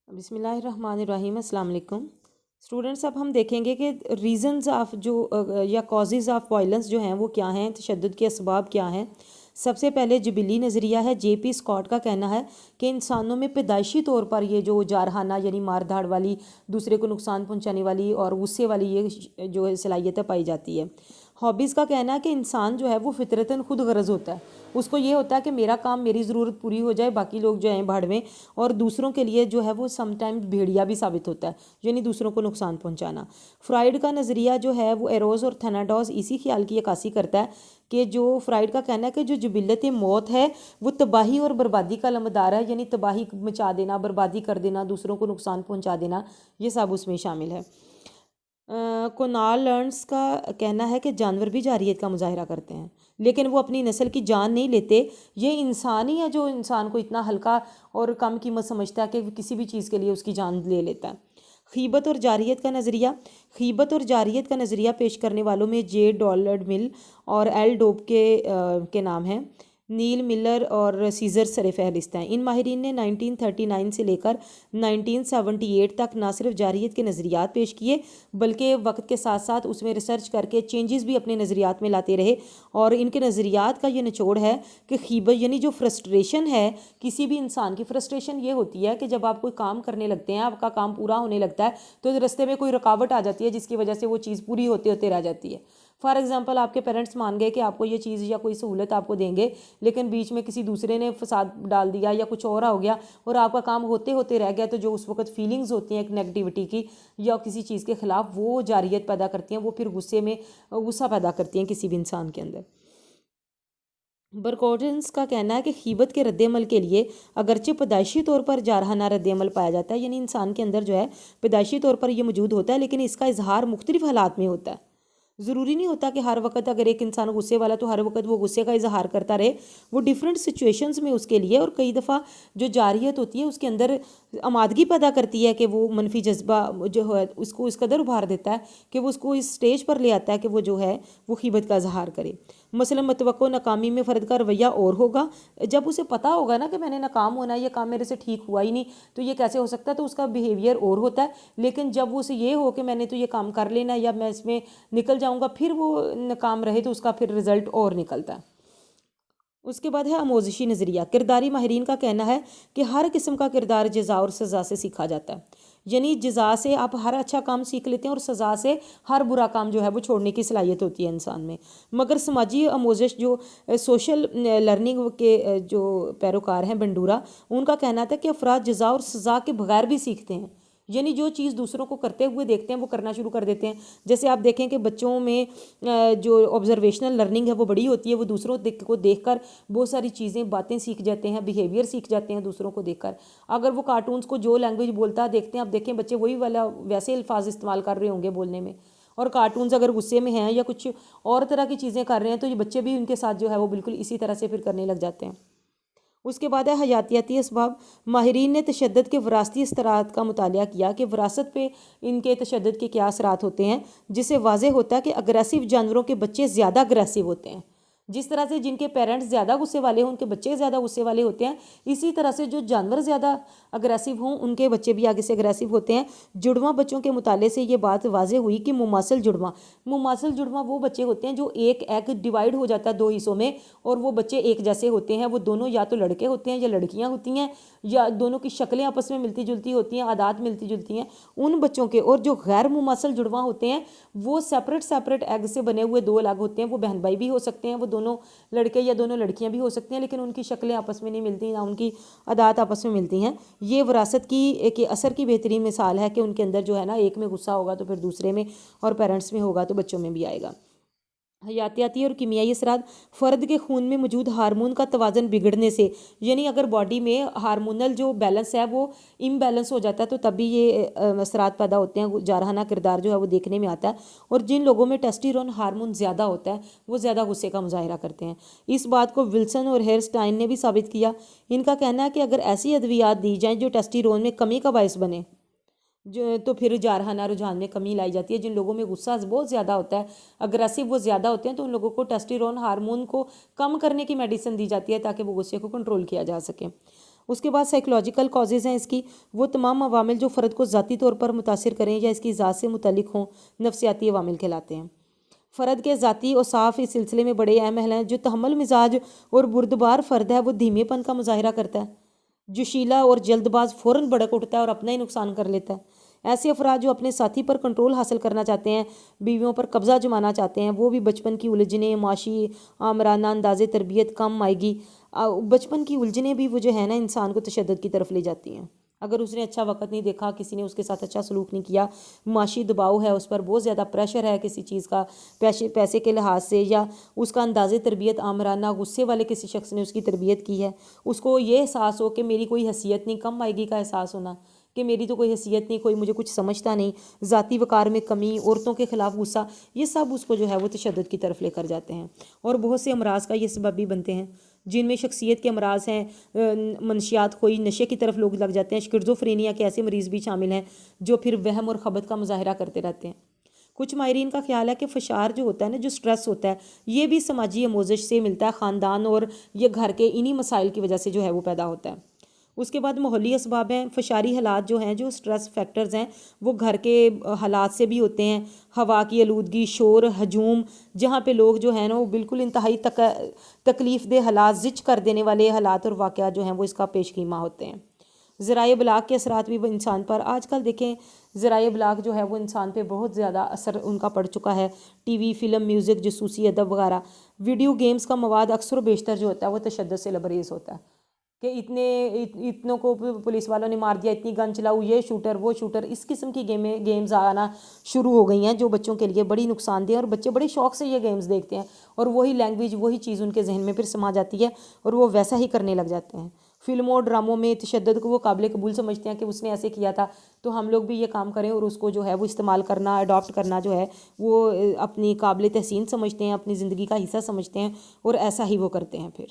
बिस्मिल्लाहिर्रहमानिर्रहीम। अस्सलाम वालेकुम स्टूडेंट्स। अब हम देखेंगे कि रीज़न्स ऑफ या कॉजेज़ ऑफ वायलेंस जो हैं वो क्या हैं, तशद्दुद के असबाब क्या हैं। सबसे पहले जबिली नज़रिया है। जे.पी. स्कॉट का कहना है कि इंसानों में पैदाइशी तौर पर ये जो जारहाना यानी मार धाड़ वाली, दूसरे को नुकसान पहुंचाने वाली और गुस्से वाली ये जो है सलाहियतें पाई जाती है। हॉबीज़ का कहना है कि इंसान जो है वो फितरतन खुद गरज होता है, उसको ये होता है कि मेरा काम मेरी ज़रूरत पूरी हो जाए, बाकी लोग जो हैं भाड़ में, और दूसरों के लिए जो है वो समटाइम्स भेड़िया भी साबित होता है, यानी दूसरों को नुकसान पहुंचाना। फ्राइड का नज़रिया जो है वो एरोज और थैनाडोस इसी ख्याल की अक्कासी करता है कि जो फ्राइड का कहना है कि जो जबिलत मौत है वो तबाही और बर्बादी का लमदार है, यानी तबाही मचा देना, बर्बादी कर देना, दूसरों को नुकसान पहुंचा देना, ये सब उसमें शामिल है। कोनाल लर्न्स का कहना है कि जानवर भी जारियत का मुजाहरा करते हैं, लेकिन वो अपनी नस्ल की जान नहीं लेते। ये इंसान ही है जो इंसान को इतना हल्का और कम कीमत समझता है कि किसी भी चीज़ के लिए उसकी जान ले लेता है। खीबत और जारियत का नज़रिया। खीबत और जारियत का नज़रिया पेश करने वालों में जे डॉलर्ड मिल और एल डोप के नाम हैं। नील मिलर और सीजर सर फहरिस्त हैं। इन माहिरीन ने 1939 से लेकर 1978 तक ना सिर्फ जारियत के नज़रियात पेश किए, बल्कि वक्त के साथ साथ उसमें रिसर्च करके चेंजेस भी अपने नज़रियात में लाते रहे। और इनके नज़रियात का ये निचोड़ है कि खीबत यानी जो फ्रस्ट्रेशन है, किसी भी इंसान की फ्रस्ट्रेशन ये होती है कि जब आप कोई काम करने लगते हैं, आपका काम पूरा होने लगता है, तो रास्ते में कोई रुकावट आ जाती है जिसकी वजह से वो चीज़ पूरी होते होते रह जाती है। फॉर एग्जांपल, आपके पेरेंट्स मान गए कि आपको ये चीज़ या कोई सहूलत आपको देंगे, लेकिन बीच में किसी दूसरे ने फसाद डाल दिया या कुछ और हो गया और आपका काम होते होते रह गया, तो जो उस वक्त फीलिंग्स होती हैं एक नेगेटिविटी की या किसी चीज़ के ख़िलाफ़, वो जारियत पैदा करती हैं, वो फिर गुस्सा पैदा करती हैं किसी भी इंसान के अंदर। बरकॉर्डन्स का कहना है कि खीबत के रद्दमल के लिए अगरचे पैदाइशी तौर पर जारहाना रद्दमल पाया जाता है, यानी इंसान के अंदर जो है पैदाइशी तौर पर यह मौजूद होता है, लेकिन इसका इजहार मुख्तलिफ हालात में होता है। ज़रूरी नहीं होता कि हर वक्त अगर एक इंसान गुस्से वाला तो हर वक्त वो गुस्से का इजहार करता रहे, वो डिफरेंट सिचुएशंस में उसके लिए। और कई दफ़ा जो जारियत होती है उसके अंदर आमादगी पैदा करती है कि वो मनफी जज्बा जो है उसको इस कदर उभार देता है कि वो उसको इस स्टेज पर ले आता है कि वो जो है वो खीबत का इजहार करे। मसलन मतवक्को नाकामी में फ़र्द का रवैया और होगा। जब उसे पता होगा ना कि मैंने नाकाम होना है, ये काम मेरे से ठीक हुआ ही नहीं, तो ये कैसे हो सकता है, तो उसका बिहेवियर और होता है। लेकिन जब उसे ये हो कि मैंने तो ये काम कर लेना है या मैं इसमें निकल जाऊंगा, फिर वो नाकाम रहे तो उसका फिर रिजल्ट और निकलता है। उसके बाद है आमोजिशी नज़रिया। किरदारी माहिरीन का कहना है कि हर किस्म का किरदार जज़ा और सज़ा से सीखा जाता है, यानी जज़ा से आप हर अच्छा काम सीख लेते हैं और सज़ा से हर बुरा काम जो है वो छोड़ने की सलाहियत होती है इंसान में। मगर समाजी आमोजिश जो सोशल लर्निंग के जो पैरोकार हैं बंडूरा, उनका कहना था कि अफराद जज़ा और सज़ा के बगैर भी सीखते हैं, यानी जो चीज़ दूसरों को करते हुए देखते हैं वो करना शुरू कर देते हैं। जैसे आप देखें कि बच्चों में जो ऑब्जर्वेशनल लर्निंग है वो बड़ी होती है, वो दूसरों को देखकर बहुत सारी चीज़ें बातें सीख जाते हैं, बिहेवियर सीख जाते हैं दूसरों को देखकर। अगर वो कार्टून्स को जो लैंग्वेज बोलता देखते हैं, आप देखें बच्चे वही वाला वैसे अल्फाज इस्तेमाल कर रहे होंगे बोलने में। और कार्टून्स अगर गुस्से में हैं या कुछ और तरह की चीज़ें कर रहे हैं, तो ये बच्चे भी उनके साथ जो है वो बिल्कुल इसी तरह से फिर करने लग जाते हैं। उसके बाद है हयातियाती असबाब। माहिरीन ने तशद्दुद के वरासती असरात का मुतालिया किया कि वरासत पे इनके तशद्दुद के क्या असरात होते हैं, जिससे वाज़ेह होता है कि अग्रेसिव जानवरों के बच्चे ज़्यादा अग्रेसिव होते हैं। जिस तरह से जिनके पेरेंट्स ज़्यादा गुस्से वाले हों उनके बच्चे ज़्यादा गुस्से वाले होते हैं, इसी तरह से जो जानवर ज़्यादा अग्रेसिव हों उनके बच्चे भी आगे से अग्रेसिव होते हैं। जुड़वा बच्चों के मुताले से ये बात वाज़ेह हुई कि मुमासिल जुड़वा वो बच्चे होते हैं जो एक एग डिवाइड हो जाता है दो हिस्सों में, और वो बच्चे एक जैसे होते हैं। वो दोनों या तो लड़के होते हैं या लड़कियां होती हैं, या दोनों की शक्लें आपस में मिलती जुलती होती हैं, आदात मिलती जुलती हैं उन बच्चों के। और जो गैर मुमासिल जुड़वा होते हैं वो सेपरेट एग से बने हुए दो अलग होते हैं। वो बहन भाई भी हो सकते हैं, वो दोनों लड़के या दोनों लड़कियां भी हो सकती हैं, लेकिन उनकी शक्लें आपस में नहीं मिलती, ना उनकी आदात आपस में मिलती हैं। ये विरासत की एक असर की बेहतरीन मिसाल है कि उनके अंदर जो है ना, एक में गुस्सा होगा तो फिर दूसरे में, और पेरेंट्स में होगा तो बच्चों में भी आएगा। हयातियाती और कीमियाई असरात। फ़र्द के खून में मौजूद हार्मोन का तवाज़न बिगड़ने से, यानी अगर बॉडी में हार्मोनल जो बैलेंस है वो इम्बैलेंस हो जाता है तो तभी ये असरात पैदा होते हैं, जारहाना किरदार जो है वो देखने में आता है। और जिन लोगों में टेस्टोस्टेरोन हार्मोन ज़्यादा होता है वो ज़्यादा गुस्से का मुजाहरा करते हैं। इस बात को विल्सन और हेयरस्टाइन ने भी साबित किया। इनका कहना है कि अगर ऐसी अद्वियात दी जाएँ जो टेस्टोस्टेरोन में कमी का बायस बने, जो तो फिर जारहाना रुझान में कमी लाई जाती है। जिन लोगों में गुस्सा बहुत ज़्यादा होता है, अग्रेसिव वो ज़्यादा होते हैं, तो उन लोगों को टेस्टोस्टेरोन हार्मोन को कम करने की मेडिसिन दी जाती है ताकि वो गुस्से को कंट्रोल किया जा सके। اس کے بعد سائیکولوجیکل کازز ہیں اس کی، وہ تمام عوامل جو فرد کو ذاتی طور پر متاثر کریں یا اس کی ذات سے متعلق ہوں نفسیاتی عوامل کہلاتے ہیں۔ فرد کے ذاتی اوصاف اس سلسلے میں بڑے اہم ہیں۔ جو تحمل مزاج اور بردبار فرد ہے وہ دھیمے پن کا مظاہرہ کرتا ہے، جوشیلا اور جلد باز فوراً بھڑک اٹھتا ہے اور اپنا ہی نقصان کر لیتا ہے۔ ایسے افراد جو اپنے ساتھی پر کنٹرول حاصل کرنا چاہتے ہیں، بیویوں پر قبضہ جمانا چاہتے ہیں، وہ بھی بچپن کی الجھنیں، معاشی آمرانہ انداز تربیت کم آئے گی، بچپن کی الجھنیں بھی وہ جو ہے نا انسان کو تشدد کی طرف لے جاتی ہیں۔ اگر اس نے اچھا وقت نہیں دیکھا، کسی نے اس کے ساتھ اچھا سلوک نہیں کیا، معاشی دباؤ ہے اس پر، بہت زیادہ پریشر ہے کسی چیز کا، پیسے کے لحاظ سے، یا اس کا انداز تربیت آمرانہ غصے والے کسی شخص نے اس کی تربیت کی ہے، اس کو یہ احساس ہو کہ میری کوئی حیثیت نہیں، کم آئے گی کا احساس ہونا کہ میری تو کوئی حیثیت نہیں، کوئی مجھے کچھ سمجھتا نہیں، ذاتی وقار میں کمی، عورتوں کے خلاف غصہ، یہ سب اس کو جو ہے وہ تشدد کی طرف لے کر جاتے ہیں، اور بہت سے امراض کا یہ سبب بھی بنتے ہیں جن میں شخصیت کے امراض ہیں، منشیات، کوئی نشے کی طرف لوگ لگ جاتے ہیں، شکرزوفرینیا کے ایسے مریض بھی شامل ہیں جو پھر وہم اور خبط کا مظاہرہ کرتے رہتے ہیں۔ کچھ ماہرین کا خیال ہے کہ فشار جو ہوتا ہے نا، جو سٹریس ہوتا ہے، یہ بھی سماجی آموزش سے ملتا ہے، خاندان اور یہ گھر کے انہی مسائل کی وجہ سے جو ہے وہ پیدا ہوتا ہے۔ اس کے بعد ماحولی اسباب ہیں، فشاری حالات جو ہیں، جو سٹریس فیکٹرز ہیں، وہ گھر کے حالات سے بھی ہوتے ہیں، ہوا کی آلودگی، شور، ہجوم، جہاں پہ لوگ جو ہیں نا وہ بالکل انتہائی تکلیف دہ حالات، زچ کر دینے والے حالات اور واقعات جو ہیں وہ اس کا پیش خیمہ ہوتے ہیں۔ ذرائع ابلاغ کے اثرات بھی وہ انسان پر، آج کل دیکھیں ذرائع ابلاغ جو ہے وہ انسان پہ بہت زیادہ اثر ان کا پڑ چکا ہے، ٹی وی، فلم، میوزک، جاسوسی ادب وغیرہ، ویڈیو گیمز کا مواد اکثر و بیشتر جو ہوتا ہے وہ تشدد سے لبریز ہوتا ہے کہ اتنوں کو پولیس والوں نے مار دیا، اتنی گن چلاؤ، یہ شوٹر وہ شوٹر، اس قسم کی گیمز آنا شروع ہو گئی ہیں جو بچوں کے لیے بڑی نقصان دہ، اور بچے بڑے شوق سے یہ گیمز دیکھتے ہیں اور وہی لینگویج، وہی چیز ان کے ذہن میں پھر سما جاتی ہے اور وہ ویسا ہی کرنے لگ جاتے ہیں۔ فلموں اور ڈراموں میں تشدد کو وہ قابل قبول سمجھتے ہیں کہ اس نے ایسے کیا تھا تو ہم لوگ بھی یہ کام کریں، اور اس کو جو ہے وہ استعمال کرنا، اڈاپٹ کرنا جو ہے وہ اپنی قابل تحسین سمجھتے ہیں، اپنی زندگی کا حصہ سمجھتے ہیں، اور ایسا ہی وہ کرتے ہیں پھر۔